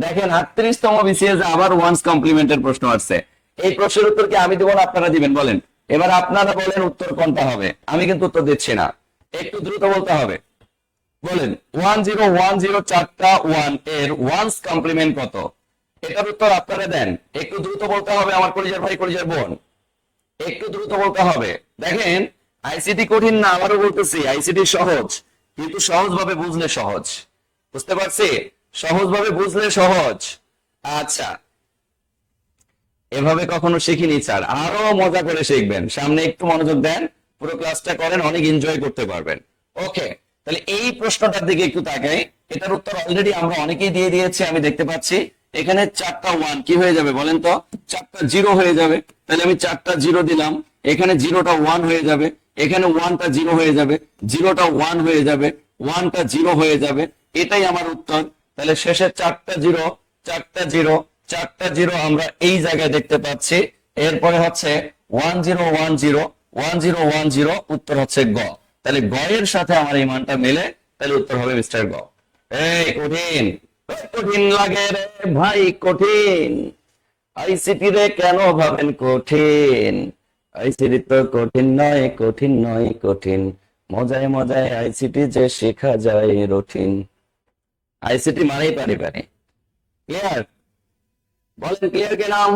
দেখেন 38তম বিসিএস আবার ওয়ান্স কমপ্লিমেন্টের প্রশ্ন আসছে। এই প্রশ্নের উত্তর কি আমি দেবো না আপনারা দিবেন বলেন? এবার আপনারা বলেন উত্তর কোনটা হবে, আমি কিন্তু উত্তর দিচ্ছি না, একটু দ্রুত বলতে হবে। বলেন 1010 চারটা ওয়ান এর ওয়ান্স কমপ্লিমেন্ট কত? এটার উত্তর আপনারা দেন, একটু দ্রুত বলতে হবে আমার কলিজার ভাই কলিজার বোন, একটু দ্রুত বলতে হবে। দেখেন আইসিটি কঠিন না, আবারও বলতেছি আইসিটি সহজ, কিন্তু সহজ ভাবে বুঝলে সহজ, বুঝতে পারছি? সহজ ভাবে বুঝলে সহজ। আচ্ছা, এভাবে কখনো শিখিনি স্যার, আরো মজা করে শিখবেন, সামনে একটু মনোযোগ দেন, পুরো ক্লাসটা করেন, অনেক এনজয় করতে পারবেন। ওকে, তাহলে এই প্রশ্নটার দিকে একটু তাকাই। এটার উত্তর অলরেডি আমরা অনেকেই দিয়ে দিয়েছি, আমি দেখতে পাচ্ছি। এখানে চারটা ওয়ান কি হয়ে যাবে বলেন তো? চারটা জিরো হয়ে যাবে। তাহলে আমি চারটা জিরো দিলাম, এখানে জিরোটা ওয়ান হয়ে যাবে, এখানে ওয়ানটা জিরো হয়ে যাবে, জিরোটা ওয়ান হয়ে যাবে, ওয়ানটা জিরো হয়ে যাবে। এটাই আমার উত্তর। তাহলে শেষে চারটা জিরো, চারটা জিরো, চারটা জিরো আমরা এই জায়গায় দেখতে পাচ্ছি। এরপরে হচ্ছে 1010, 1010, উত্তর হচ্ছে গ। তাহলে গ এর সাথে আমার এই মানটা মেলে, তাহলে উত্তর হবে মিস্টার গ। এই কঠিন, কঠিন লাগে রে ভাই, কঠিন। আইসিটি রে কেন ভাবেন কঠিন? আইসিটি তো কঠিন নয়, কঠিন নয়, কঠিন। মজায় মজায় আইসিটি যে শেখা যায় রঠিন। আইসিটি মানেই পারি পারি। ক্লিয়ার? বলেন ক্লিয়ার কে নাম?